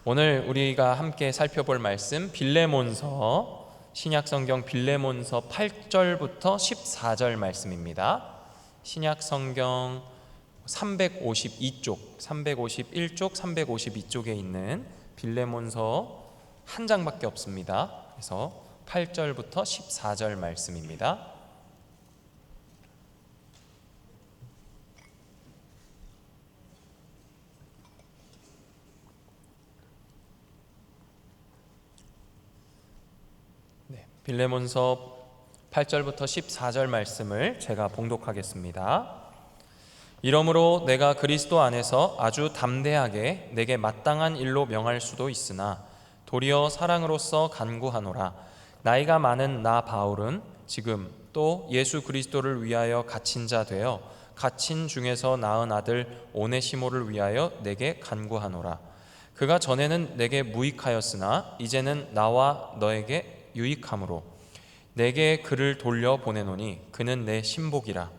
오늘 우리가 함께 살펴볼 말씀 빌레몬서, 신약성경 빌레몬서 8절부터 14절 말씀입니다. 신약성경 351쪽, 352쪽에 있는 빌레몬서 한 장밖에 없습니다. 그래서 8절부터 14절 말씀입니다. 빌레몬서 8절부터 14절 말씀을 제가 봉독하겠습니다. 이러므로 내가 그리스도 안에서 아주 담대하게 내게 마땅한 일로 명할 수도 있으나 도리어 사랑으로서 간구하노라. 나이가 많은 나 바울은 지금 또 예수 그리스도를 위하여 갇힌 자 되어 갇힌 중에서 낳은 아들 오네시모를 위하여 내게 간구하노라. 그가 전에는 내게 무익하였으나 이제는 나와 너에게 유익함으로 내게 그를 돌려 보내노니 그는 내 신복이라.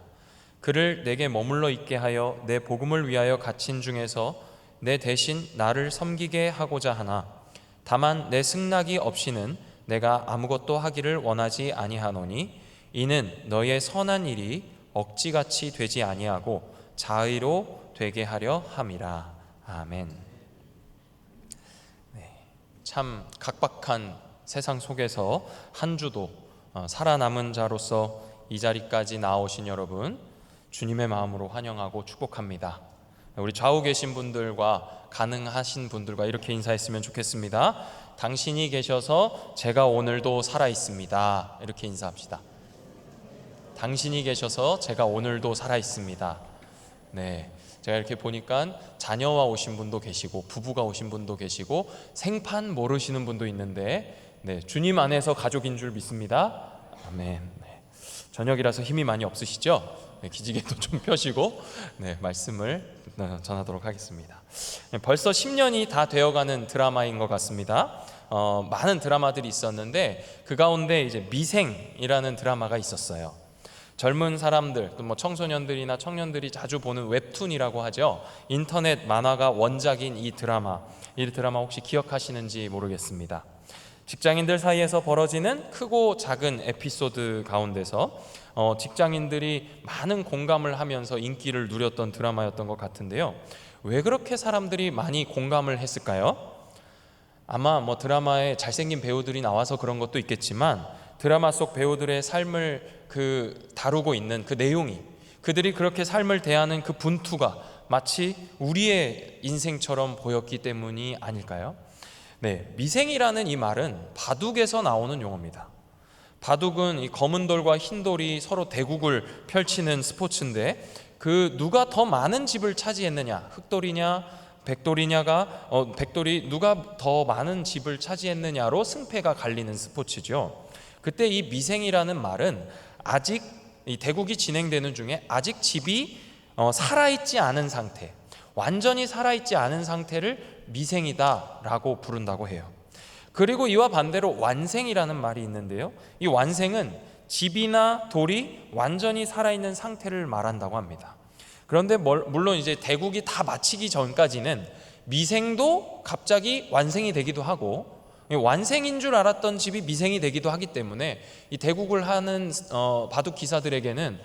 그를 내게 머물러 있게 하여 내 복음을 위하여 갇힌 중에서 내 대신 나를 섬기게 하고자 하나 다만 내 승낙이 없이는 내가 아무것도 하기를 원하지 아니하노니 이는 너의 선한 일이 억지같이 되지 아니하고 자의로 되게 하려 함이라. 아멘. 참 각박한 세상 속에서 한 주도 살아남은 자로서 이 자리까지 나오신 여러분, 주님의 마음으로 환영하고 축복합니다. 우리 좌우 계신 분들과 가능하신 분들과 이렇게 인사했으면 좋겠습니다. 당신이 계셔서 제가 오늘도 살아있습니다. 이렇게 인사합시다. 당신이 계셔서 제가 오늘도 살아있습니다. 네, 제가 이렇게 보니까 자녀와 오신 분도 계시고 부부가 오신 분도 계시고 생판 모르시는 분도 있는데 주님 안에서 가족인 줄 믿습니다. 아멘. 저녁이라서 힘이 많이 없으시죠? 기지개도 좀 펴시고 말씀을 전하도록 하겠습니다. 벌써 10년이 다 되어가는 드라마인 것 같습니다. 많은 드라마들이 있었는데 그 가운데 이제 미생이라는 드라마가 있었어요. 젊은 사람들, 또 청소년들이나 청년들이 자주 보는 웹툰이라고 하죠. 인터넷 만화가 원작인 이 드라마 혹시 기억하시는지 모르겠습니다. 직장인들 사이에서 벌어지는 크고 작은 에피소드 가운데서 직장인들이 많은 공감을 하면서 인기를 누렸던 드라마였던 것 같은데요. 왜 그렇게 사람들이 많이 공감을 했을까요? 아마 드라마에 잘생긴 배우들이 나와서 그런 것도 있겠지만 드라마 속 배우들의 삶을 다루고 있는 그 내용이, 그들이 그렇게 삶을 대하는 그 분투가 마치 우리의 인생처럼 보였기 때문이 아닐까요? 미생이라는 이 말은 바둑에서 나오는 용어입니다. 바둑은 이 검은 돌과 흰 돌이 서로 대국을 펼치는 스포츠인데 그 누가 더 많은 집을 차지했느냐, 흑돌이냐 백돌이 누가 더 많은 집을 차지했느냐로 승패가 갈리는 스포츠죠. 그때 이 미생이라는 말은 아직 이 대국이 진행되는 중에 아직 집이 살아있지 않은 상태, 완전히 살아있지 않은 상태를 미생이다라고 부른다고 해요. 그리고 이와 반대로 완생이라는 말이 있는데요. 이 완생은 집이나 돌이 완전히 살아있는 상태를 말한다고 합니다. 그런데 물론 이제 대국이 다 마치기 전까지는 미생도 갑자기 완생이 되기도 하고 완생인 줄 알았던 집이 미생이 되기도 하기 때문에 이 대국을 하는 바둑 기사들에게는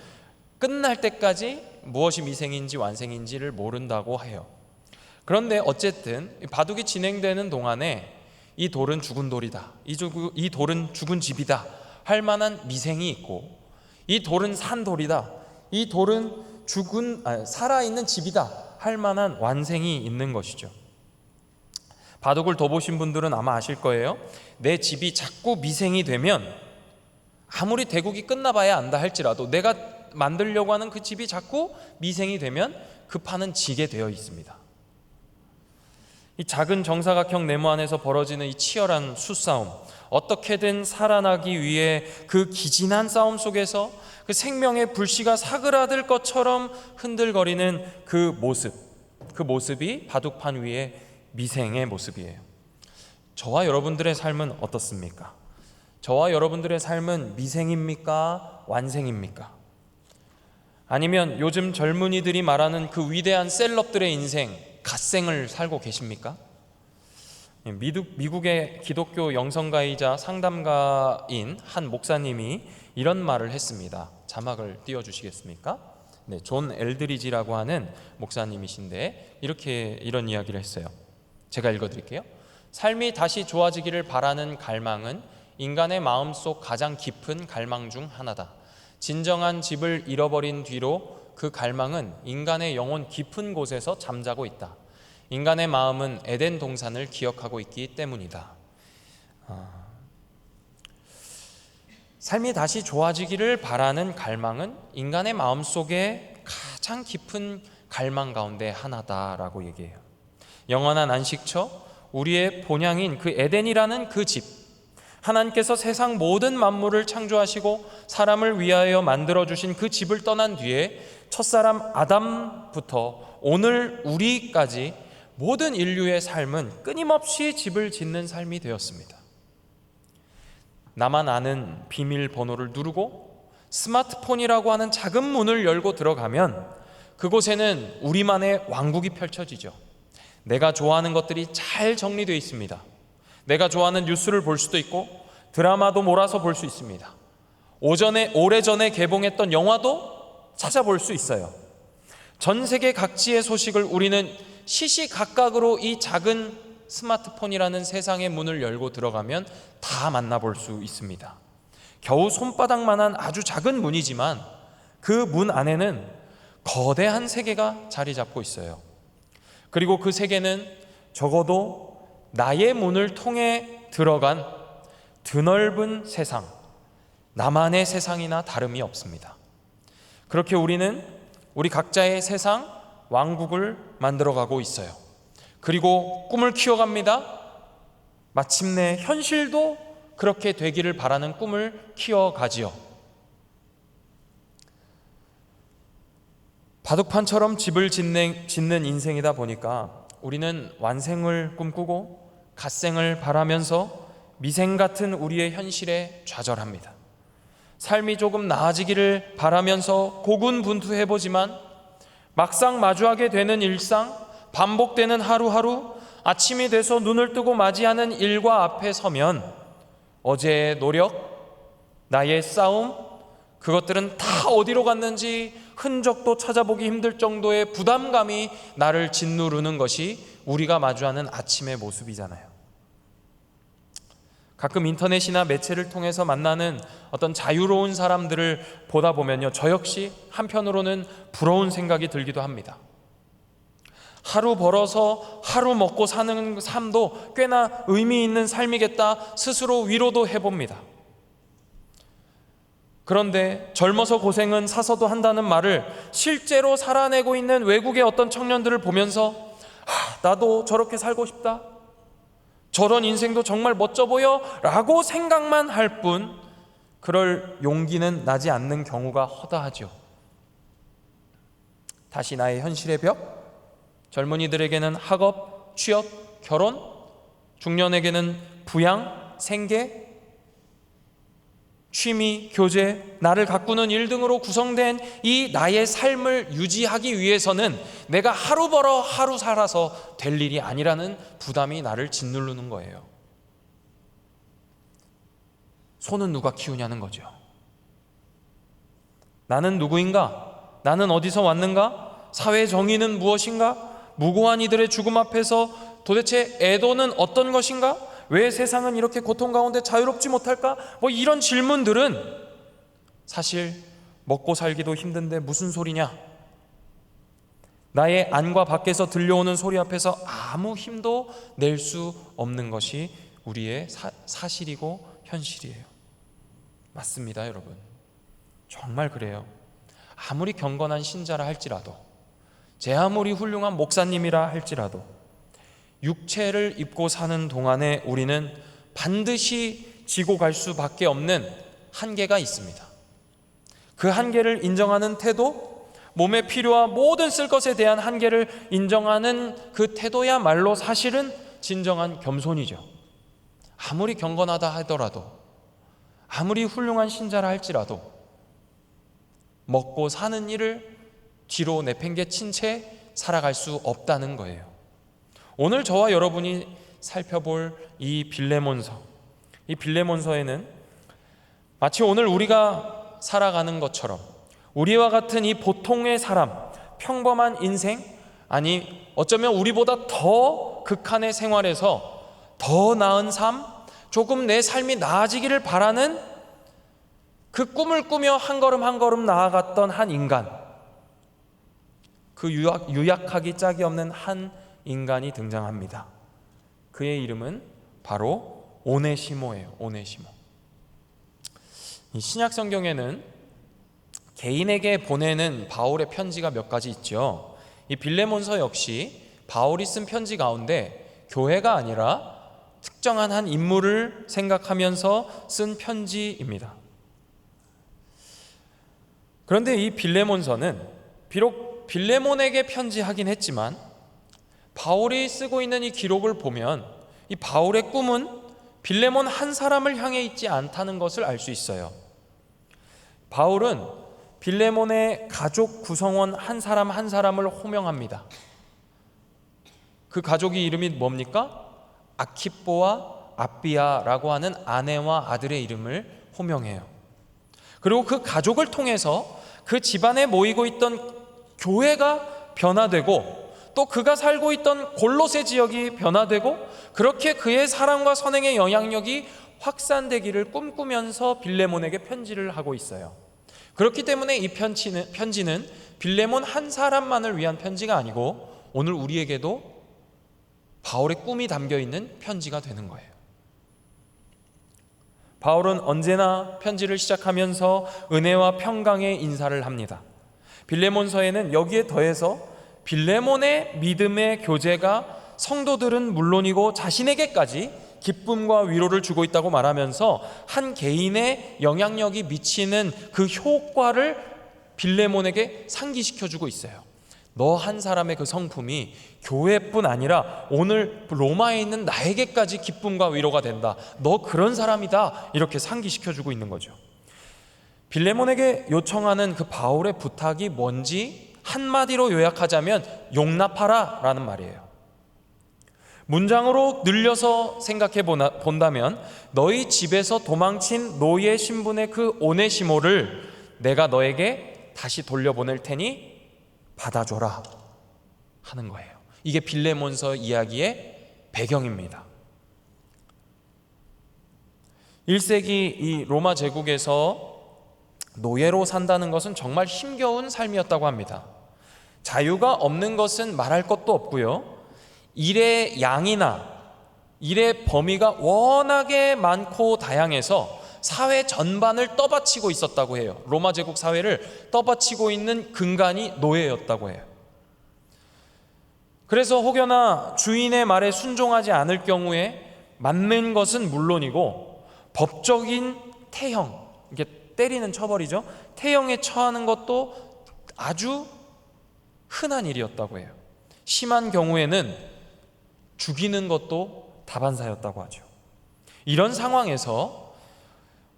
끝날 때까지 무엇이 미생인지 완생인지를 모른다고 해요. 그런데 어쨌든 바둑이 진행되는 동안에 이 돌은 죽은 돌이다, 이 돌은 죽은 집이다 할 만한 미생이 있고, 이 돌은 산 돌이다, 이 돌은 살아있는 집이다 할 만한 완생이 있는 것이죠. 바둑을 더 보신 분들은 아마 아실 거예요. 내 집이 자꾸 미생이 되면 아무리 대국이 끝나봐야 안다 할지라도 내가 만들려고 하는 그 집이 자꾸 미생이 되면 그 판은 지게 되어 있습니다. 이 작은 정사각형 네모 안에서 벌어지는 이 치열한 수싸움, 어떻게든 살아나기 위해 그 기진한 싸움 속에서 그 생명의 불씨가 사그라들 것처럼 흔들거리는 그 모습이 바둑판 위의 미생의 모습이에요. 저와 여러분들의 삶은 어떻습니까? 저와 여러분들의 삶은 미생입니까? 완생입니까? 아니면 요즘 젊은이들이 말하는 그 위대한 셀럽들의 인생, 갓생을 살고 계십니까? 미국의 기독교 영성가이자 상담가인 한 목사님이 이런 말을 했습니다. 자막을 띄워주시겠습니까? 네, 존 엘드리지라고 하는 목사님이신데 이런 이야기를 했어요. 제가 읽어드릴게요. 삶이 다시 좋아지기를 바라는 갈망은 인간의 마음속 가장 깊은 갈망 중 하나다. 진정한 집을 잃어버린 뒤로 그 갈망은 인간의 영혼 깊은 곳에서 잠자고 있다. 인간의 마음은 에덴 동산을 기억하고 있기 때문이다. 삶이 다시 좋아지기를 바라는 갈망은 인간의 마음속에 가장 깊은 갈망 가운데 하나다라고 얘기해요. 영원한 안식처, 우리의 본향인 그 에덴이라는 그 집, 하나님께서 세상 모든 만물을 창조하시고 사람을 위하여 만들어주신 그 집을 떠난 뒤에 첫사람 아담부터 오늘 우리까지 모든 인류의 삶은 끊임없이 집을 짓는 삶이 되었습니다. 나만 아는 비밀번호를 누르고 스마트폰이라고 하는 작은 문을 열고 들어가면 그곳에는 우리만의 왕국이 펼쳐지죠. 내가 좋아하는 것들이 잘 정리되어 있습니다. 내가 좋아하는 뉴스를 볼 수도 있고 드라마도 몰아서 볼 수 있습니다. 오래전에 개봉했던 영화도 찾아볼 수 있어요. 전 세계 각지의 소식을 우리는 시시각각으로 이 작은 스마트폰이라는 세상의 문을 열고 들어가면 다 만나볼 수 있습니다. 겨우 손바닥만한 아주 작은 문이지만 그 문 안에는 거대한 세계가 자리 잡고 있어요. 그리고 그 세계는 적어도 나의 문을 통해 들어간 드넓은 세상, 나만의 세상이나 다름이 없습니다. 그렇게 우리는 우리 각자의 세상, 왕국을 만들어가고 있어요. 그리고 꿈을 키워갑니다. 마침내 현실도 그렇게 되기를 바라는 꿈을 키워가지요. 바둑판처럼 집을 짓는 인생이다 보니까 우리는 완생을 꿈꾸고 갓생을 바라면서 미생 같은 우리의 현실에 좌절합니다. 삶이 조금 나아지기를 바라면서 고군분투해보지만 막상 마주하게 되는 일상, 반복되는 하루하루, 아침이 돼서 눈을 뜨고 맞이하는 일과 앞에 서면 어제의 노력, 나의 싸움, 그것들은 다 어디로 갔는지 흔적도 찾아보기 힘들 정도의 부담감이 나를 짓누르는 것이 우리가 마주하는 아침의 모습이잖아요. 가끔 인터넷이나 매체를 통해서 만나는 어떤 자유로운 사람들을 보다 보면요, 저 역시 한편으로는 부러운 생각이 들기도 합니다. 하루 벌어서 하루 먹고 사는 삶도 꽤나 의미 있는 삶이겠다 스스로 위로도 해봅니다. 그런데 젊어서 고생은 사서도 한다는 말을 실제로 살아내고 있는 외국의 어떤 청년들을 보면서 나도 저렇게 살고 싶다, 저런 인생도 정말 멋져 보여 라고 생각만 할 뿐 그럴 용기는 나지 않는 경우가 허다하죠. 다시 나의 현실의 벽, 젊은이들에게는 학업, 취업, 결혼, 중년에게는 부양, 생계, 취미, 교제, 나를 가꾸는 일 등으로 구성된 이 나의 삶을 유지하기 위해서는 내가 하루 벌어 하루 살아서 될 일이 아니라는 부담이 나를 짓누르는 거예요. 소는 누가 키우냐는 거죠. 나는 누구인가? 나는 어디서 왔는가? 사회 정의는 무엇인가? 무고한 이들의 죽음 앞에서 도대체 애도는 어떤 것인가? 왜 세상은 이렇게 고통 가운데 자유롭지 못할까? 이런 질문들은 사실 먹고 살기도 힘든데 무슨 소리냐? 나의 안과 밖에서 들려오는 소리 앞에서 아무 힘도 낼 수 없는 것이 우리의 사실이고 현실이에요. 맞습니다, 여러분. 정말 그래요. 아무리 경건한 신자라 할지라도, 제 아무리 훌륭한 목사님이라 할지라도 육체를 입고 사는 동안에 우리는 반드시 지고 갈 수밖에 없는 한계가 있습니다. 그 한계를 인정하는 태도, 몸에 필요한 모든 쓸 것에 대한 한계를 인정하는 그 태도야말로 사실은 진정한 겸손이죠. 아무리 경건하다 하더라도, 아무리 훌륭한 신자라 할지라도 먹고 사는 일을 뒤로 내팽개친 채 살아갈 수 없다는 거예요. 오늘 저와 여러분이 살펴볼 이 빌레몬서, 이 빌레몬서에는 마치 오늘 우리가 살아가는 것처럼 우리와 같은 이 보통의 사람, 평범한 인생, 아니 어쩌면 우리보다 더 극한의 생활에서 더 나은 삶, 조금 내 삶이 나아지기를 바라는 그 꿈을 꾸며 한 걸음 한 걸음 나아갔던 한 인간, 그 유약하기 짝이 없는 한 인간이 등장합니다. 그의 이름은 바로 오네시모예요. 오네시모. 이 신약 성경에는 개인에게 보내는 바울의 편지가 몇 가지 있죠. 이 빌레몬서 역시 바울이 쓴 편지 가운데 교회가 아니라 특정한 한 인물을 생각하면서 쓴 편지입니다. 그런데 이 빌레몬서는 비록 빌레몬에게 편지하긴 했지만 바울이 쓰고 있는 이 기록을 보면 이 바울의 꿈은 빌레몬 한 사람을 향해 있지 않다는 것을 알 수 있어요. 바울은 빌레몬의 가족 구성원 한 사람 한 사람을 호명합니다. 그 가족의 이름이 뭡니까? 아키뽀와 아비아라고 하는 아내와 아들의 이름을 호명해요. 그리고 그 가족을 통해서 그 집안에 모이고 있던 교회가 변화되고 또 그가 살고 있던 골로새 지역이 변화되고 그렇게 그의 사랑과 선행의 영향력이 확산되기를 꿈꾸면서 빌레몬에게 편지를 하고 있어요. 그렇기 때문에 이 편지는 빌레몬 한 사람만을 위한 편지가 아니고 오늘 우리에게도 바울의 꿈이 담겨있는 편지가 되는 거예요. 바울은 언제나 편지를 시작하면서 은혜와 평강의 인사를 합니다. 빌레몬서에는 여기에 더해서 빌레몬의 믿음의 교제가 성도들은 물론이고 자신에게까지 기쁨과 위로를 주고 있다고 말하면서 한 개인의 영향력이 미치는 그 효과를 빌레몬에게 상기시켜주고 있어요. 너 한 사람의 그 성품이 교회뿐 아니라 오늘 로마에 있는 나에게까지 기쁨과 위로가 된다. 너 그런 사람이다. 이렇게 상기시켜주고 있는 거죠. 빌레몬에게 요청하는 그 바울의 부탁이 뭔지 한마디로 요약하자면 용납하라 라는 말이에요. 문장으로 늘려서 생각해 본다면 너희 집에서 도망친 노예 신분의 그 오네시모를 내가 너에게 다시 돌려보낼 테니 받아줘라 하는 거예요. 이게 빌레몬서 이야기의 배경입니다. 1세기 이 로마 제국에서 노예로 산다는 것은 정말 힘겨운 삶이었다고 합니다. 자유가 없는 것은 말할 것도 없고요. 일의 양이나 일의 범위가 워낙에 많고 다양해서 사회 전반을 떠받치고 있었다고 해요. 로마 제국 사회를 떠받치고 있는 근간이 노예였다고 해요. 그래서 혹여나 주인의 말에 순종하지 않을 경우에 맞는 것은 물론이고 법적인 태형, 이게 때리는 처벌이죠. 태형에 처하는 것도 아주 흔한 일이었다고 해요. 심한 경우에는 죽이는 것도 다반사였다고 하죠. 이런 상황에서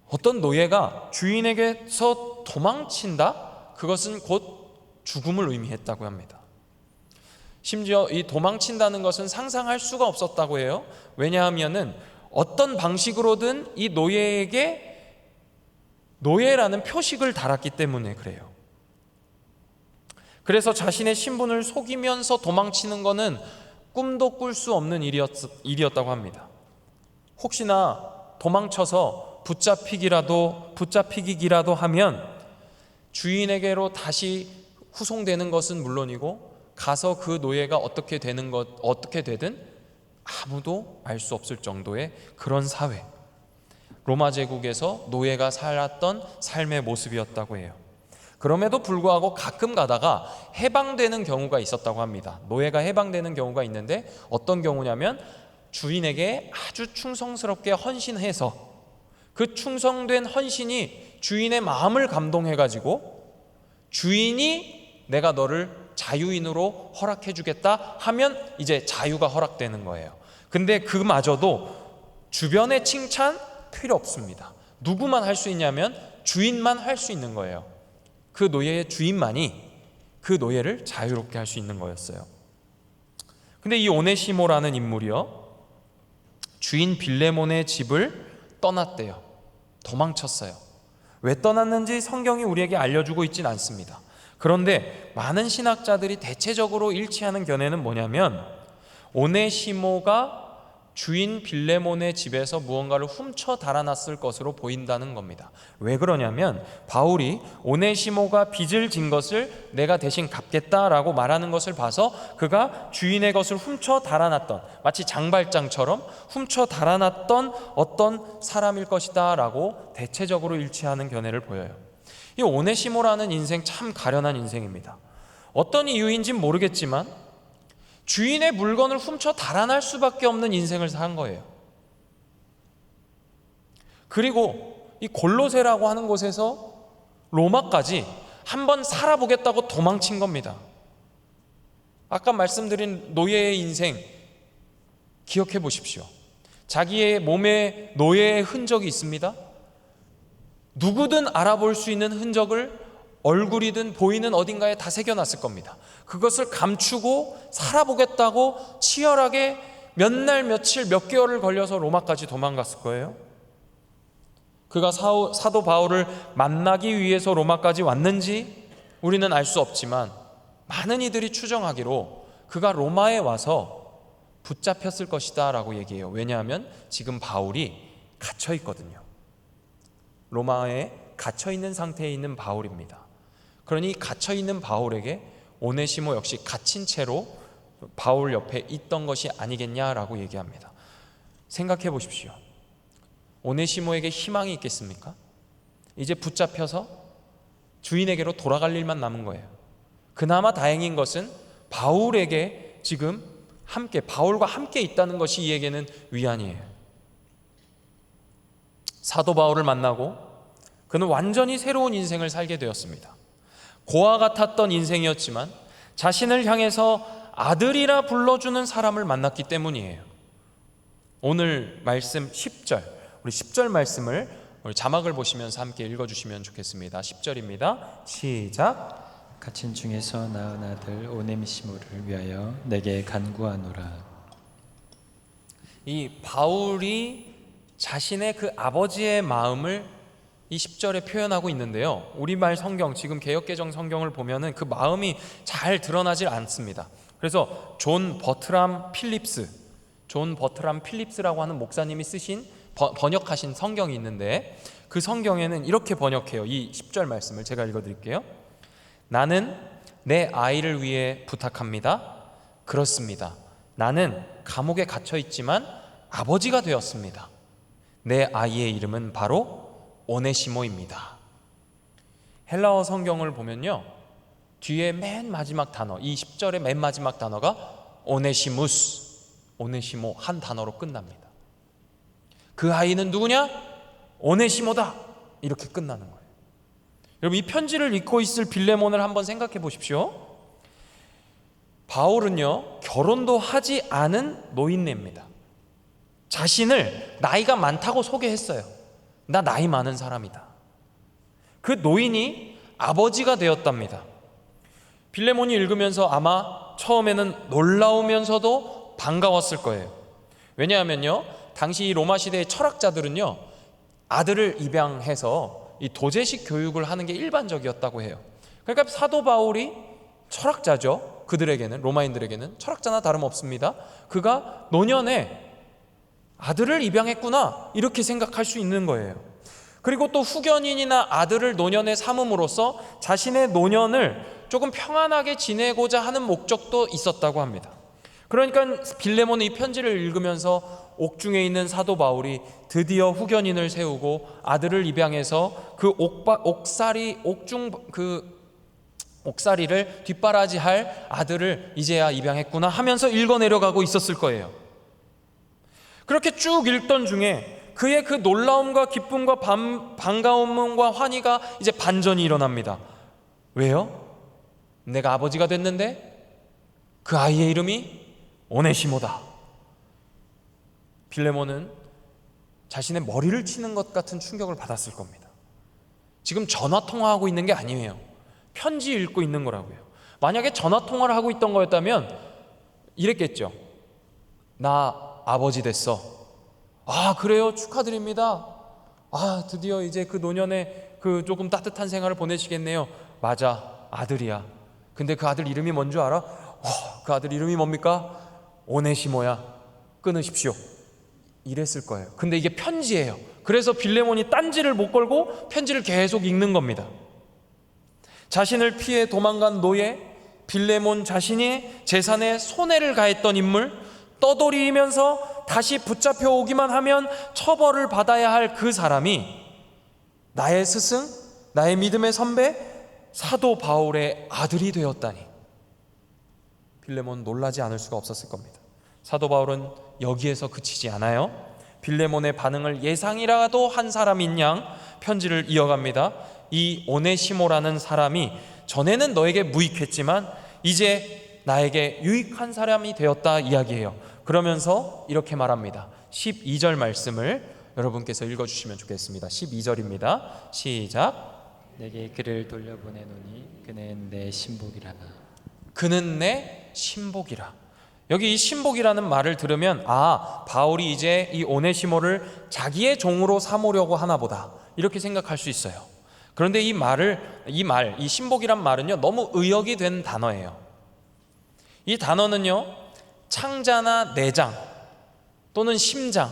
어떤 노예가 주인에게서 도망친다? 그것은 곧 죽음을 의미했다고 합니다. 심지어 이 도망친다는 것은 상상할 수가 없었다고 해요. 왜냐하면은 어떤 방식으로든 이 노예에게 노예라는 표식을 달았기 때문에 그래요. 그래서 자신의 신분을 속이면서 도망치는 것은 꿈도 꿀 수 없는 일이었다고 합니다. 혹시나 도망쳐서 붙잡히기라도 하면 주인에게로 다시 후송되는 것은 물론이고 가서 그 노예가 어떻게 되든 아무도 알 수 없을 정도의 그런 사회, 로마 제국에서 노예가 살았던 삶의 모습이었다고 해요. 그럼에도 불구하고 가끔 가다가 해방되는 경우가 있었다고 합니다. 노예가 해방되는 경우가 있는데 어떤 경우냐면 주인에게 아주 충성스럽게 헌신해서 그 충성된 헌신이 주인의 마음을 감동해가지고 주인이 내가 너를 자유인으로 허락해주겠다 하면 이제 자유가 허락되는 거예요. 근데 그마저도 주변의 칭찬 필요 없습니다. 누구만 할 수 있냐면 주인만 할 수 있는 거예요. 그 노예의 주인만이 그 노예를 자유롭게 할 수 있는 거였어요. 근데 이 오네시모라는 인물이요, 주인 빌레몬의 집을 떠났대요. 도망쳤어요. 왜 떠났는지 성경이 우리에게 알려주고 있진 않습니다. 그런데 많은 신학자들이 대체적으로 일치하는 견해는 뭐냐면, 오네시모가 주인 빌레몬의 집에서 무언가를 훔쳐 달아났을 것으로 보인다는 겁니다. 왜 그러냐면, 바울이 오네시모가 빚을 진 것을 내가 대신 갚겠다라고 말하는 것을 봐서 그가 주인의 것을 훔쳐 달아났던, 마치 장발장처럼 훔쳐 달아났던 어떤 사람일 것이다 라고 대체적으로 일치하는 견해를 보여요. 이 오네시모라는 인생 참 가련한 인생입니다. 어떤 이유인지는 모르겠지만 주인의 물건을 훔쳐 달아날 수밖에 없는 인생을 산 거예요. 그리고 이 골로새라고 하는 곳에서 로마까지 한번 살아보겠다고 도망친 겁니다. 아까 말씀드린 노예의 인생 기억해 보십시오. 자기의 몸에 노예의 흔적이 있습니다. 누구든 알아볼 수 있는 흔적을 얼굴이든 보이는 어딘가에 다 새겨놨을 겁니다. 그것을 감추고 살아보겠다고 치열하게 몇 날 며칠 몇 개월을 걸려서 로마까지 도망갔을 거예요. 그가 사도 바울을 만나기 위해서 로마까지 왔는지 우리는 알 수 없지만, 많은 이들이 추정하기로 그가 로마에 와서 붙잡혔을 것이다 라고 얘기해요. 왜냐하면 지금 바울이 갇혀 있거든요. 로마에 갇혀 있는 상태에 있는 바울입니다. 그러니 갇혀 있는 바울에게 오네시모 역시 갇힌 채로 바울 옆에 있던 것이 아니겠냐라고 얘기합니다. 생각해 보십시오. 오네시모에게 희망이 있겠습니까? 이제 붙잡혀서 주인에게로 돌아갈 일만 남은 거예요. 그나마 다행인 것은 바울에게 지금 바울과 함께 있다는 것이 이에게는 위안이에요. 사도 바울을 만나고 그는 완전히 새로운 인생을 살게 되었습니다. 고아 같았던 인생이었지만 자신을 향해서 아들이라 불러주는 사람을 만났기 때문이에요. 오늘 말씀 10절, 우리 10절 말씀을 우리 자막을 보시면서 함께 읽어주시면 좋겠습니다. 10절입니다. 시작. 갇힌 중에서 낳은 아들 오네시모를 위하여 내게 간구하노라. 이 바울이 자신의 그 아버지의 마음을 이 10절에 표현하고 있는데요, 우리말 성경, 지금 개역개정 성경을 보면은 그 마음이 잘 드러나질 않습니다. 그래서 존 버트람 필립스라고 하는 목사님이 쓰신 번역하신 성경이 있는데, 그 성경에는 이렇게 번역해요. 이 10절 말씀을 제가 읽어드릴게요. 나는 내 아이를 위해 부탁합니다. 그렇습니다. 나는 감옥에 갇혀 있지만 아버지가 되었습니다. 내 아이의 이름은 바로 오네시모입니다. 헬라어 성경을 보면요, 뒤에 맨 마지막 단어, 이 10절의 맨 마지막 단어가 오네시모 한 단어로 끝납니다. 그 아이는 누구냐? 오네시모다. 이렇게 끝나는 거예요. 여러분, 이 편지를 읽고 있을 빌레몬을 한번 생각해 보십시오. 바울은요, 결혼도 하지 않은 노인네입니다. 자신을 나이가 많다고 소개했어요. 나 나이 많은 사람이다. 그 노인이 아버지가 되었답니다. 빌레몬이 읽으면서 아마 처음에는 놀라우면서도 반가웠을 거예요. 왜냐하면요, 당시 로마 시대의 철학자들은요, 아들을 입양해서 이 도제식 교육을 하는 게 일반적이었다고 해요. 그러니까 사도 바울이 철학자죠. 그들에게는, 로마인들에게는 철학자나 다름없습니다. 그가 노년에 아들을 입양했구나, 이렇게 생각할 수 있는 거예요. 그리고 또 후견인이나 아들을 노년에 삼음으로써 자신의 노년을 조금 평안하게 지내고자 하는 목적도 있었다고 합니다. 그러니까 빌레몬의 이 편지를 읽으면서 옥중에 있는 사도 바울이 드디어 후견인을 세우고 아들을 입양해서 그 옥살이를 뒷바라지할 아들을 이제야 입양했구나 하면서 읽어내려가고 있었을 거예요. 그렇게 쭉 읽던 중에 그의 그 놀라움과 기쁨과 반가움과 환희가 이제 반전이 일어납니다. 왜요? 내가 아버지가 됐는데 그 아이의 이름이 오네시모다. 빌레몬은 자신의 머리를 치는 것 같은 충격을 받았을 겁니다. 지금 전화통화하고 있는 게 아니에요. 편지 읽고 있는 거라고요. 만약에 전화통화를 하고 있던 거였다면 이랬겠죠. 나 아버지 됐어. 아, 그래요? 축하드립니다. 아, 드디어 이제 그 노년에 그 조금 따뜻한 생활을 보내시겠네요. 맞아, 아들이야. 근데 그 아들 이름이 뭔 줄 알아? 그 아들 이름이 뭡니까? 오네시모야. 끊으십시오. 이랬을 거예요. 근데 이게 편지예요. 그래서 빌레몬이 딴지를 못 걸고 편지를 계속 읽는 겁니다. 자신을 피해 도망간 노예, 빌레몬 자신이 재산에 손해를 가했던 인물, 떠돌이면서 다시 붙잡혀 오기만 하면 처벌을 받아야 할 그 사람이 나의 스승, 나의 믿음의 선배, 사도 바울의 아들이 되었다니. 빌레몬 놀라지 않을 수가 없었을 겁니다. 사도 바울은 여기에서 그치지 않아요. 빌레몬의 반응을 예상이라도 한 사람인 양 편지를 이어갑니다. 이 오네시모라는 사람이 전에는 너에게 무익했지만 이제 나에게 유익한 사람이 되었다 이야기해요. 그러면서 이렇게 말합니다. 12절 말씀을 여러분께서 읽어주시면 좋겠습니다. 12절입니다. 시작. 내게 그를 돌려보내노니 그는 내 신복이라. 그는 내 신복이라. 여기 이 신복이라는 말을 들으면 바울이 이제 이 오네시모를 자기의 종으로 삼으려고 하나 보다 이렇게 생각할 수 있어요. 그런데 이 신복이란 말은요, 너무 의역이 된 단어예요. 이 단어는요, 창자나 내장 또는 심장,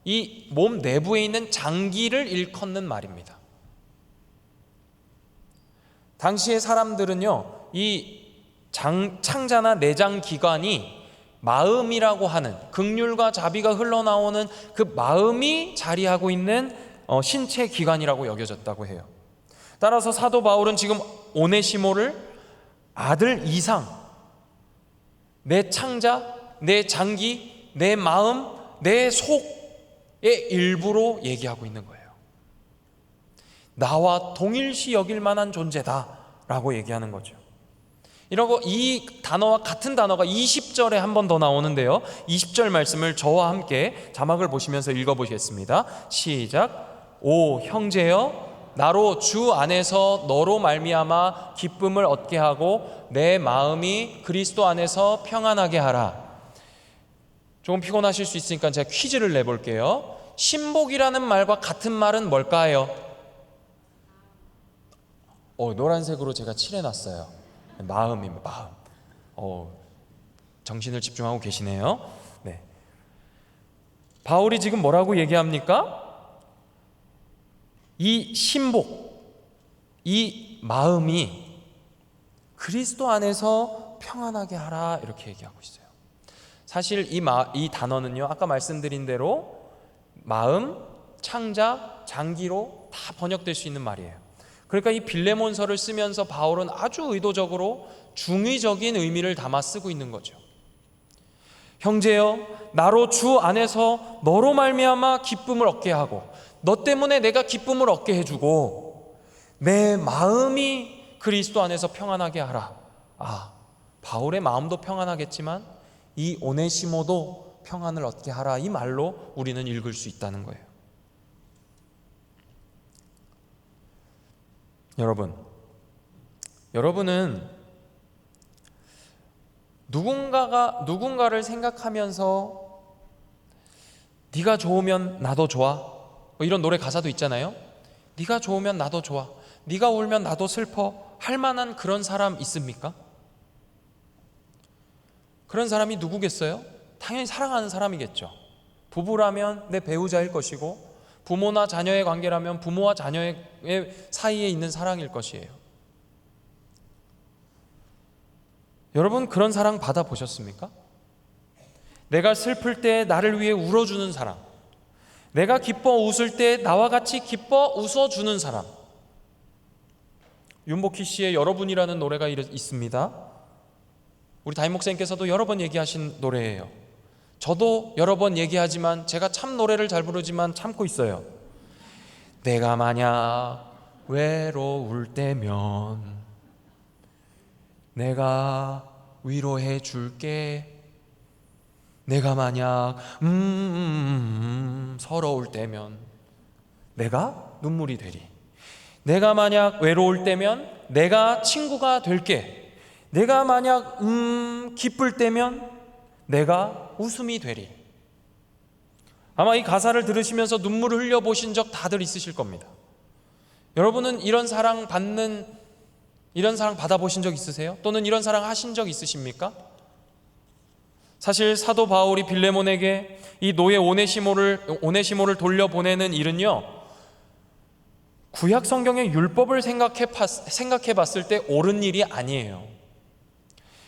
이 몸 내부에 있는 장기를 일컫는 말입니다. 당시의 사람들은요, 이 창자나 내장 기관이 마음이라고 하는 긍휼과 자비가 흘러나오는 그 마음이 자리하고 있는 신체 기관이라고 여겨졌다고 해요. 따라서 사도 바울은 지금 오네시모를 아들 이상, 내 창자, 내 장기, 내 마음, 내 속의 일부로 얘기하고 있는 거예요. 나와 동일시 여길 만한 존재다라고 얘기하는 거죠. 이러고 이 단어와 같은 단어가 20절에 한 번 더 나오는데요, 20절 말씀을 저와 함께 자막을 보시면서 읽어보겠습니다. 시작. 오 형제여, 나로 주 안에서 너로 말미암아 기쁨을 얻게 하고 내 마음이 그리스도 안에서 평안하게 하라. 조금 피곤하실 수 있으니까 제가 퀴즈를 내볼게요. 신복이라는 말과 같은 말은 뭘까요? 노란색으로 제가 칠해놨어요. 마음입니다. 마음. 정신을 집중하고 계시네요. 네. 바울이 지금 뭐라고 얘기합니까? 이 신복, 이 마음이 그리스도 안에서 평안하게 하라 이렇게 얘기하고 있어요. 사실 이 단어는요, 아까 말씀드린 대로 마음, 창자, 장기로 다 번역될 수 있는 말이에요. 그러니까 이 빌레몬서를 쓰면서 바울은 아주 의도적으로 중의적인 의미를 담아 쓰고 있는 거죠. 형제여, 나로 주 안에서 너로 말미암아 기쁨을 얻게 하고 너 때문에 내가 기쁨을 얻게 해주고 내 마음이 그리스도 안에서 평안하게 하라. 바울의 마음도 평안하겠지만 이 오네시모도 평안을 얻게 하라. 이 말로 우리는 읽을 수 있다는 거예요. 여러분은 누군가를 생각하면서 네가 좋으면 나도 좋아, 이런 노래 가사도 있잖아요. 네가 좋으면 나도 좋아, 네가 울면 나도 슬퍼 할 만한 그런 사람 있습니까? 그런 사람이 누구겠어요? 당연히 사랑하는 사람이겠죠. 부부라면 내 배우자일 것이고, 부모나 자녀의 관계라면 부모와 자녀의 사이에 있는 사랑일 것이에요. 여러분, 그런 사랑 받아보셨습니까? 내가 슬플 때 나를 위해 울어주는 사람, 내가 기뻐 웃을 때 나와 같이 기뻐 웃어주는 사람. 윤복희 씨의 여러분이라는 노래가 있습니다. 우리 담임 목사님께서도 여러 번 얘기하신 노래예요. 저도 여러 번 얘기하지만 제가 참 노래를 잘 부르지만 참고 있어요. 내가 만약 외로울 때면 내가 위로해 줄게. 내가 만약 서러울 때면 내가 눈물이 되리. 내가 만약 외로울 때면 내가 친구가 될게. 내가 만약 기쁠 때면 내가 웃음이 되리. 아마 이 가사를 들으시면서 눈물을 흘려보신 적 다들 있으실 겁니다. 여러분은 이런 사랑 받아보신 적 있으세요? 또는 이런 사랑 하신 적 있으십니까? 사실 사도 바울이 빌레몬에게 이 노예 오네시모를 돌려보내는 일은요, 구약 성경의 율법을 생각해 봤을 때 옳은 일이 아니에요.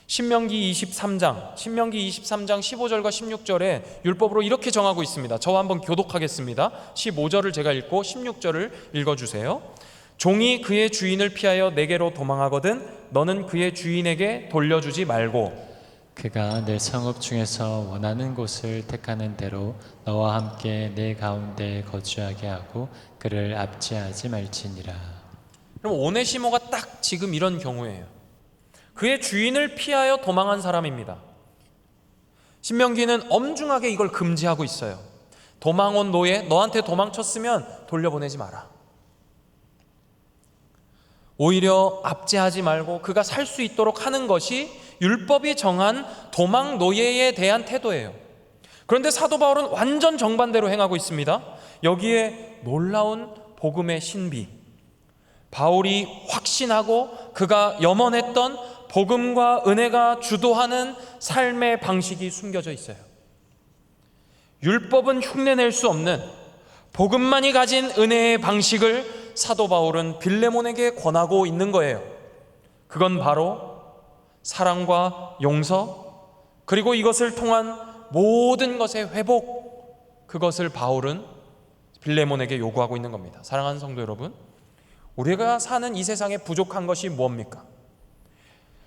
신명기 23장 15절과 16절에 율법으로 이렇게 정하고 있습니다. 저와 한번 교독하겠습니다. 15절을 제가 읽고 16절을 읽어주세요. 종이 그의 주인을 피하여 내게로 도망하거든 너는 그의 주인에게 돌려주지 말고 그가 내 성읍 중에서 원하는 곳을 택하는 대로 너와 함께 내 가운데 거주하게 하고 그를 압제하지 말지니라. 그럼 오네시모가 딱 지금 이런 경우예요. 그의 주인을 피하여 도망한 사람입니다. 신명기는 엄중하게 이걸 금지하고 있어요. 도망온 노예, 너한테 도망쳤으면 돌려보내지 마라. 오히려 압제하지 말고 그가 살 수 있도록 하는 것이 율법이 정한 도망 노예에 대한 태도예요. 그런데 사도 바울은 완전 정반대로 행하고 있습니다. 여기에 놀라운 복음의 신비, 바울이 확신하고 그가 염원했던 복음과 은혜가 주도하는 삶의 방식이 숨겨져 있어요. 율법은 흉내낼 수 없는 복음만이 가진 은혜의 방식을 사도 바울은 빌레몬에게 권하고 있는 거예요. 그건 바로 사랑과 용서, 그리고 이것을 통한 모든 것의 회복, 그것을 바울은 빌레몬에게 요구하고 있는 겁니다. 사랑하는 성도 여러분, 우리가 사는 이 세상에 부족한 것이 뭡니까?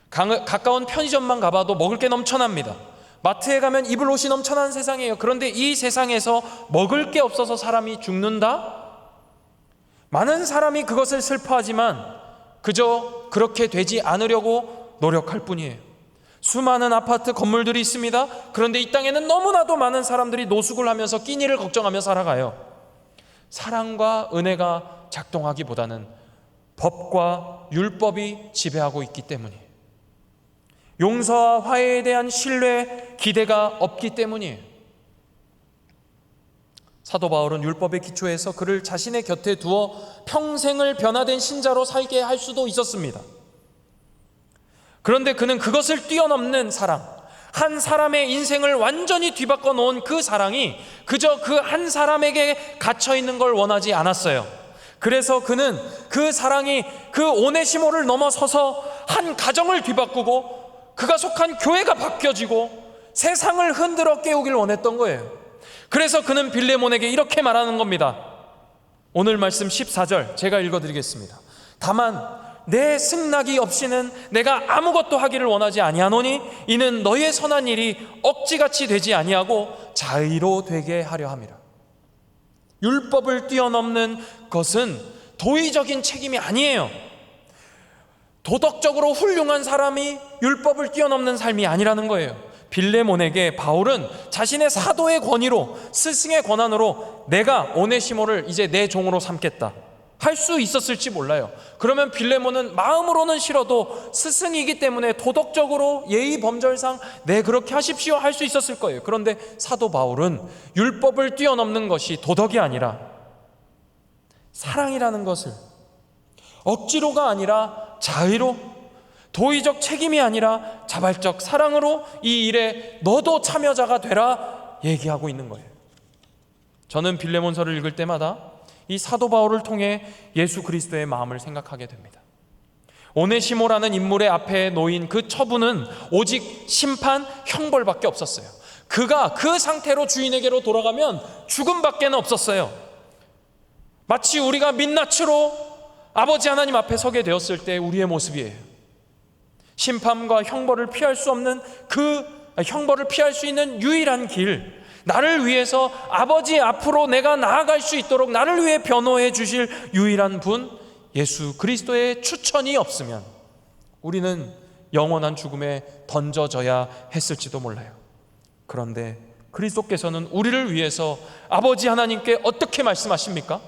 가까운 편의점만 가봐도 먹을 게 넘쳐납니다. 마트에 가면 입을 옷이 넘쳐나는 세상이에요. 그런데 이 세상에서 먹을 게 없어서 사람이 죽는다? 많은 사람이 그것을 슬퍼하지만 그저 그렇게 되지 않으려고 노력할 뿐이에요. 수많은 아파트 건물들이 있습니다. 그런데 이 땅에는 너무나도 많은 사람들이 노숙을 하면서 끼니를 걱정하며 살아가요. 사랑과 은혜가 작동하기보다는 법과 율법이 지배하고 있기 때문이에요. 용서와 화해에 대한 신뢰, 기대가 없기 때문이에요. 사도 바울은 율법의 기초에서 그를 자신의 곁에 두어 평생을 변화된 신자로 살게 할 수도 있었습니다. 그런데 그는 그것을 뛰어넘는 사랑, 한 사람의 인생을 완전히 뒤바꿔 놓은 그 사랑이 그저 그 한 사람에게 갇혀 있는 걸 원하지 않았어요. 그래서 그는 그 사랑이 그 오네시모를 넘어서서 한 가정을 뒤바꾸고 그가 속한 교회가 바뀌어지고 세상을 흔들어 깨우길 원했던 거예요. 그래서 그는 빌레몬에게 이렇게 말하는 겁니다. 오늘 말씀 14절 제가 읽어드리겠습니다. 다만 내 승낙이 없이는 내가 아무것도 하기를 원하지 아니하노니 이는 너의 선한 일이 억지같이 되지 아니하고 자의로 되게 하려 함이라. 율법을 뛰어넘는 것은 도의적인 책임이 아니에요. 도덕적으로 훌륭한 사람이 율법을 뛰어넘는 삶이 아니라는 거예요. 빌레몬에게 바울은 자신의 사도의 권위로, 스승의 권한으로 내가 오네시모를 이제 내 종으로 삼겠다 할 수 있었을지 몰라요. 그러면 빌레몬은 마음으로는 싫어도 스승이기 때문에 도덕적으로 예의 범절상 네 그렇게 하십시오 할 수 있었을 거예요. 그런데 사도 바울은 율법을 뛰어넘는 것이 도덕이 아니라 사랑이라는 것을 억지로가 아니라 자의로, 도의적 책임이 아니라 자발적 사랑으로 이 일에 너도 참여자가 되라 얘기하고 있는 거예요. 저는 빌레몬서를 읽을 때마다 이 사도 바울을 통해 예수 그리스도의 마음을 생각하게 됩니다. 오네시모라는 인물의 앞에 놓인 그 처분은 오직 심판, 형벌밖에 없었어요. 그가 그 상태로 주인에게로 돌아가면 죽음밖에는 없었어요. 마치 우리가 민낯으로 아버지 하나님 앞에 서게 되었을 때 우리의 모습이에요. 심판과 형벌을 피할 수 없는 형벌을 피할 수 있는 유일한 길, 나를 위해서 아버지 앞으로 내가 나아갈 수 있도록 나를 위해 변호해 주실 유일한 분, 예수 그리스도의 추천이 없으면 우리는 영원한 죽음에 던져져야 했을지도 몰라요. 그런데 그리스도께서는 우리를 위해서 아버지 하나님께 어떻게 말씀하십니까?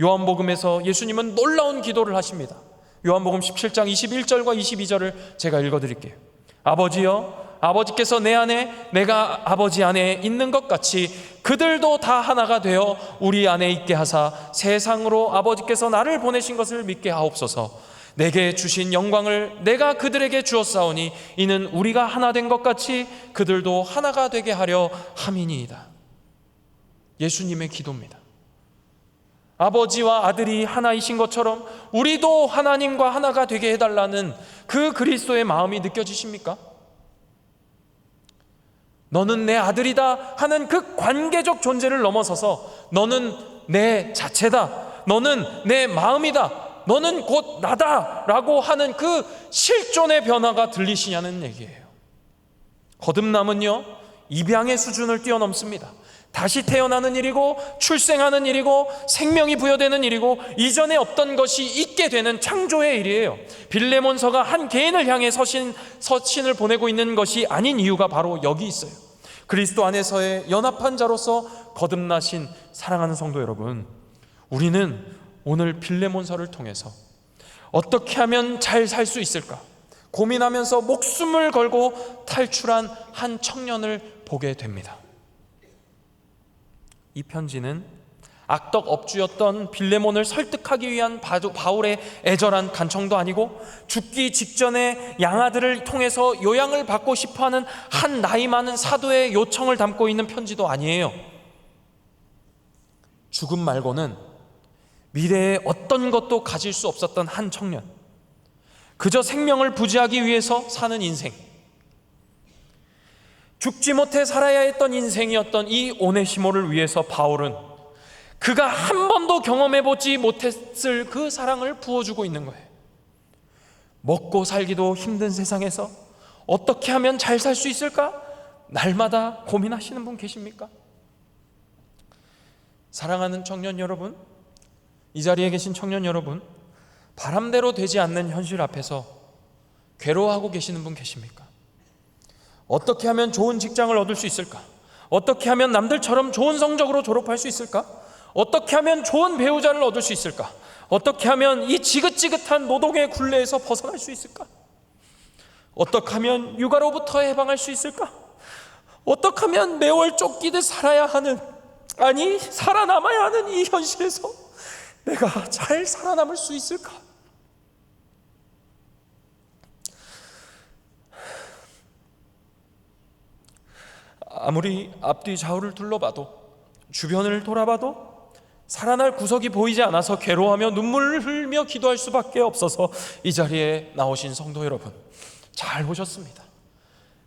요한복음에서 예수님은 놀라운 기도를 하십니다. 요한복음 17장 21절과 22절을 제가 읽어드릴게요. 아버지여, 아버지께서 내 안에 내가 아버지 안에 있는 것 같이 그들도 다 하나가 되어 우리 안에 있게 하사 세상으로 아버지께서 나를 보내신 것을 믿게 하옵소서. 내게 주신 영광을 내가 그들에게 주었사오니 이는 우리가 하나 된 것 같이 그들도 하나가 되게 하려 함이니이다. 예수님의 기도입니다. 아버지와 아들이 하나이신 것처럼 우리도 하나님과 하나가 되게 해달라는 그 그리스도의 마음이 느껴지십니까? 너는 내 아들이다 하는 그 관계적 존재를 넘어서서 너는 내 자체다, 너는 내 마음이다, 너는 곧 나다 라고 하는 그 실존의 변화가 들리시냐는 얘기예요. 거듭남은요, 입양의 수준을 뛰어넘습니다. 다시 태어나는 일이고 출생하는 일이고 생명이 부여되는 일이고 이전에 없던 것이 있게 되는 창조의 일이에요. 빌레몬서가 한 개인을 향해 서신을 보내고 있는 것이 아닌 이유가 바로 여기 있어요. 그리스도 안에서의 연합한 자로서 거듭나신 사랑하는 성도 여러분, 우리는 오늘 빌레몬서를 통해서 어떻게 하면 잘 살 수 있을까 고민하면서 목숨을 걸고 탈출한 한 청년을 보게 됩니다. 이 편지는 악덕 업주였던 빌레몬을 설득하기 위한 바울의 애절한 간청도 아니고 죽기 직전에 양아들을 통해서 요양을 받고 싶어하는 한 나이 많은 사도의 요청을 담고 있는 편지도 아니에요. 죽음 말고는 미래에 어떤 것도 가질 수 없었던 한 청년, 그저 생명을 부지하기 위해서 사는 인생, 죽지 못해 살아야 했던 인생이었던 이 오네시모를 위해서 바울은 그가 한 번도 경험해보지 못했을 그 사랑을 부어주고 있는 거예요. 먹고 살기도 힘든 세상에서 어떻게 하면 잘 살 수 있을까? 날마다 고민하시는 분 계십니까? 사랑하는 청년 여러분, 이 자리에 계신 청년 여러분, 바람대로 되지 않는 현실 앞에서 괴로워하고 계시는 분 계십니까? 어떻게 하면 좋은 직장을 얻을 수 있을까? 어떻게 하면 남들처럼 좋은 성적으로 졸업할 수 있을까? 어떻게 하면 좋은 배우자를 얻을 수 있을까? 어떻게 하면 이 지긋지긋한 노동의 굴레에서 벗어날 수 있을까? 어떻게 하면 육아로부터 해방할 수 있을까? 어떻게 하면 매월 쫓기듯 살아야 하는, 아니 살아남아야 하는 이 현실에서 내가 잘 살아남을 수 있을까? 아무리 앞뒤 좌우를 둘러봐도 주변을 돌아봐도 살아날 구석이 보이지 않아서 괴로워하며 눈물을 흘리며 기도할 수밖에 없어서 이 자리에 나오신 성도 여러분, 잘 보셨습니다.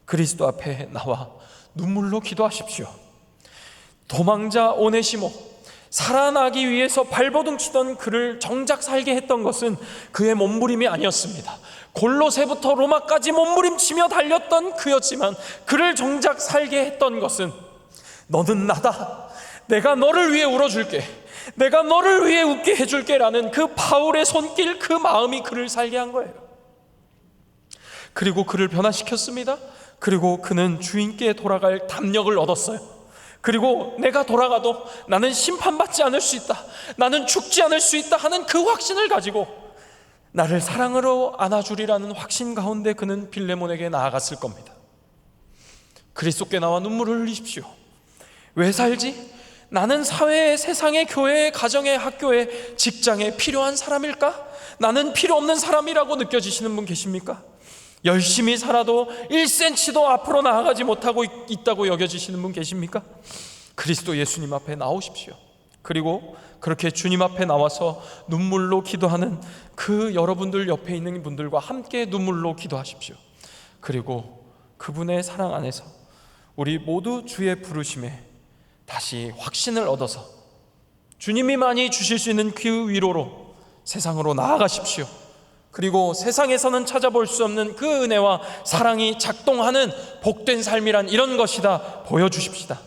그리스도 앞에 나와 눈물로 기도하십시오. 도망자 오네시모, 살아나기 위해서 발버둥 치던 그를 정작 살게 했던 것은 그의 몸부림이 아니었습니다. 골로새부터 로마까지 몸부림치며 달렸던 그였지만 그를 정작 살게 했던 것은 너는 나다, 내가 너를 위해 울어줄게, 내가 너를 위해 웃게 해줄게 라는 그 바울의 손길, 그 마음이 그를 살게 한 거예요. 그리고 그를 변화시켰습니다. 그리고 그는 주인께 돌아갈 담력을 얻었어요. 그리고 내가 돌아가도 나는 심판받지 않을 수 있다, 나는 죽지 않을 수 있다 하는 그 확신을 가지고 나를 사랑으로 안아주리라는 확신 가운데 그는 빌레몬에게 나아갔을 겁니다. 그리스도께 나와 눈물을 흘리십시오. 왜 살지? 나는 사회에, 세상에, 교회에, 가정에, 학교에, 직장에 필요한 사람일까? 나는 필요 없는 사람이라고 느껴지시는 분 계십니까? 열심히 살아도 1cm도 앞으로 나아가지 못하고 있다고 여겨지시는 분 계십니까? 그리스도 예수님 앞에 나오십시오. 그리고 그렇게 주님 앞에 나와서 눈물로 기도하는 그 여러분들 옆에 있는 분들과 함께 눈물로 기도하십시오. 그리고 그분의 사랑 안에서 우리 모두 주의 부르심에 다시 확신을 얻어서 주님이 많이 주실 수 있는 그 위로로 세상으로 나아가십시오. 그리고 세상에서는 찾아볼 수 없는 그 은혜와 사랑이 작동하는 복된 삶이란 이런 것이다 보여주십시다.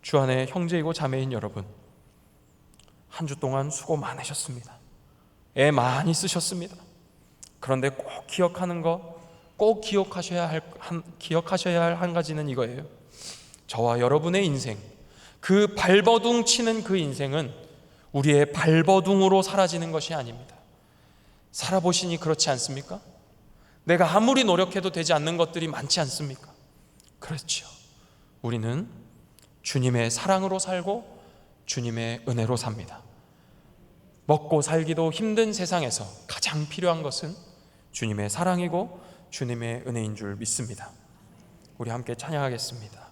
주 안에 형제이고 자매인 여러분, 한 주 동안 수고 많으셨습니다. 애 많이 쓰셨습니다. 그런데 꼭 기억하는 거, 꼭 기억하셔야 할 한 가지는 이거예요. 저와 여러분의 인생, 그 발버둥 치는 그 인생은 우리의 발버둥으로 사라지는 것이 아닙니다. 살아보시니 그렇지 않습니까? 내가 아무리 노력해도 되지 않는 것들이 많지 않습니까? 그렇죠. 우리는 주님의 사랑으로 살고 주님의 은혜로 삽니다. 먹고 살기도 힘든 세상에서 가장 필요한 것은 주님의 사랑이고 주님의 은혜인 줄 믿습니다. 우리 함께 찬양하겠습니다.